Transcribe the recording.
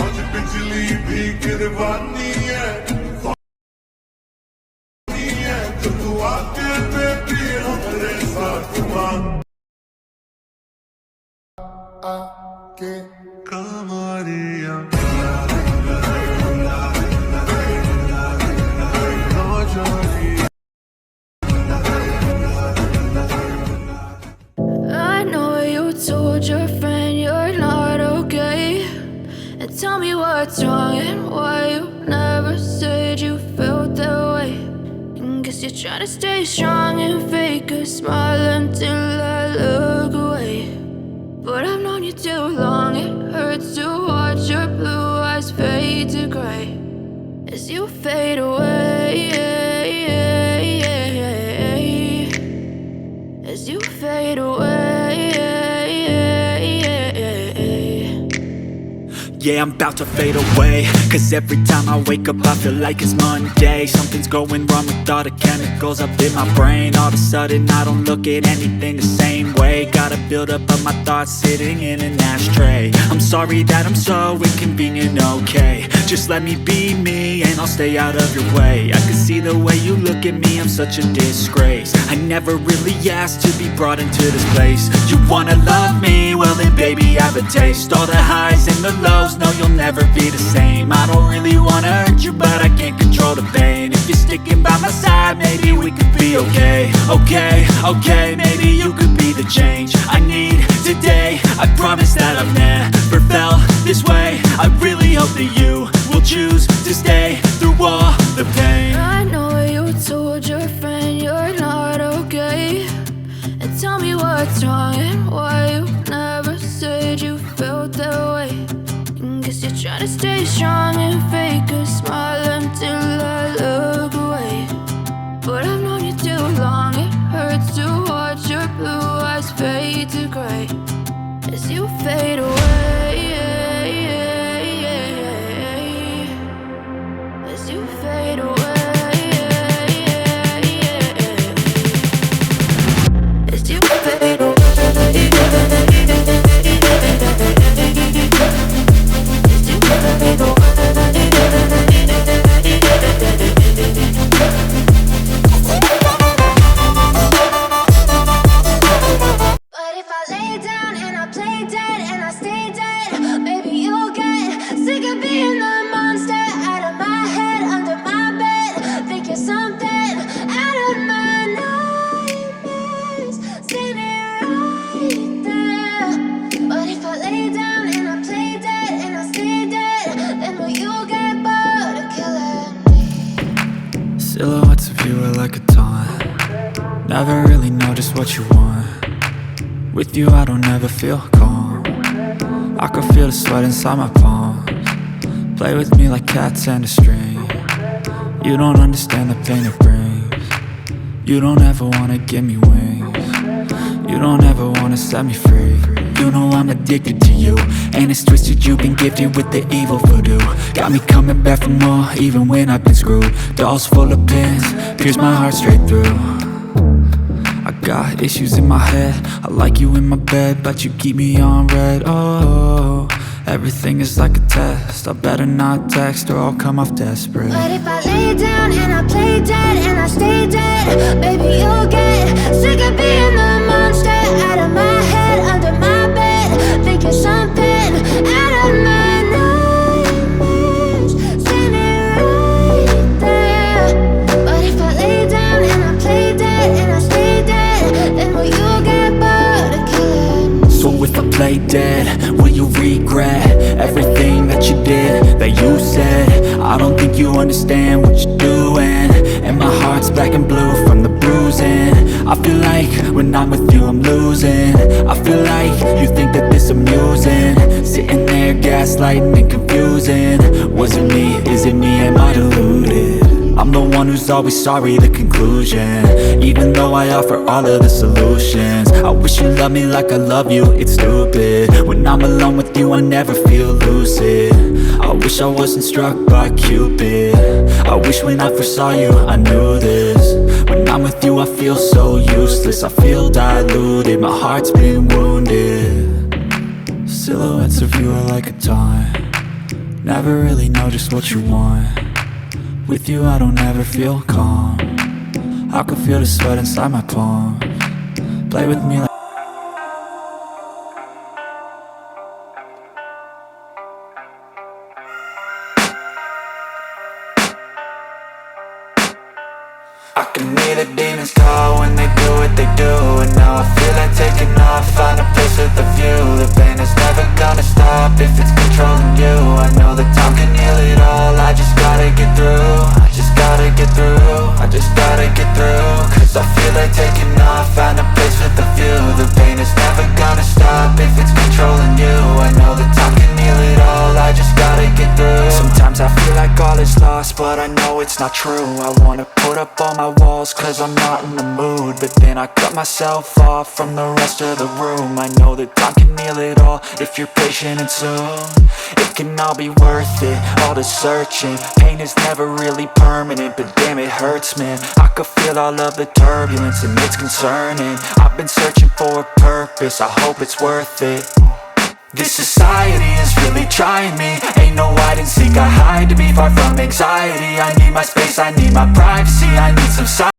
आज बिजली भी गिरवानी है तो तू आके बेबी हमारे साथ मान आके कमरिया I know you told your friend you're not okay, and tell me what's wrong and why you never said you felt that way. And guess you're trying to stay strong and fake a smile until I look away. But I've known you too long, it hurts to watch your blue eyes fade to gray as you fade away, as you fade away. Yeah, I'm about to fade away, cause every time I wake up I feel like it's Monday. Something's going wrong with all the chemicals up in my brain. All of a sudden I don't look at anything the same way. Gotta build up of my thoughts sitting in an ashtray. I'm sorry that I'm so inconvenient, okay. Just let me be me and I'll stay out of your way. I can see the way you look at me, I'm such a disgrace. I never really asked to be brought into this place. You wanna love me? Well then baby I have a taste. All the highs and the lows, no you'll never be the same. I don't really wanna hurt you but I can't control the pain. If you're sticking by my side maybe we could be okay. Okay, maybe you could be the change I need today. I promise that I've never felt this way. I really hope that you will choose to stay through all the pain. I know you told your friend you're not okay, and tell me what's wrong and why you never said you felt that way. And guess you're trying to stay strong and fake a smile until I look away. But I've known you too long, it hurts to watch your blue eyes fade to gray as you fade away, as you fade away, as you fade away. Silhouettes of you are like a taunt. Never really know just what you want. With you I don't ever feel calm. I can feel the sweat inside my palms. Play with me like cats and a string. You don't understand the pain it brings. You don't ever wanna give me wings. You don't ever wanna set me free. You know I'm addicted to you, and it's twisted, you've been gifted with the evil voodoo. Got me coming back for more, even when I've been screwed. Dolls full of pins, pierce my heart straight through. I got issues in my head, I like you in my bed, but you keep me on red. Oh, everything is like a test, I better not text or I'll come off desperate. But if I lay down and I play dead and I stay dead, baby you'll get sick of being the monster out of my head, under my bed, thinking something out of my nightmares, standing right there. But if I lay down and I play dead and I stay dead, then will you get bored of killing me? So if I play dead, will you regret everything that you did, that you said? I don't think you understand what you're doing, and my heart's black and blue from the bruising. I feel like when I'm with you I'm losing. I feel like you think that this amusing, sitting there gaslighting and confusing. Was it me? Is it me? Am I deluded? I'm the one who's always sorry, the conclusion. Even though I offer all of the solutions, I wish you loved me like I love you, it's stupid. When I'm alone with you I never feel lucid. I wish I wasn't struck by Cupid. I wish when I first saw you I knew this. When I'm with you I feel so useless, I feel diluted, my heart's been wounded. Parts of you are like a taunt. Never really know just what you want. With you I don't ever feel calm. I can feel the sweat inside my palm. Play with me like I can hear the demons call when they do what they do. And now I feel like taking off, find a place with a view. The pain is never gonna stop if it's controlling you. I know that time can heal it all, I just gotta get through. I just gotta get through, I just gotta get through. Cause I feel like taking off, find a place with a view. The pain is never gonna stop if it's controlling you. I know that time can heal it all, I just gotta get through. Sometimes I feel like all is lost, but I know it's not true. I wanna put up all my walls cause I'm not in the mood, but then I cut myself off from the rest of the room. I know that time can heal it all if you're patient and soon. It can all be worth it, all the searching. Pain is never really permanent, but damn it hurts, man. I could feel all of the turbulence and it's concerning. I've been searching for a purpose, I hope it's worth it. This society is really trying me. Ain't no hide and seek, I hide to be far from anxiety. I need my space, I need my privacy, I need some silence.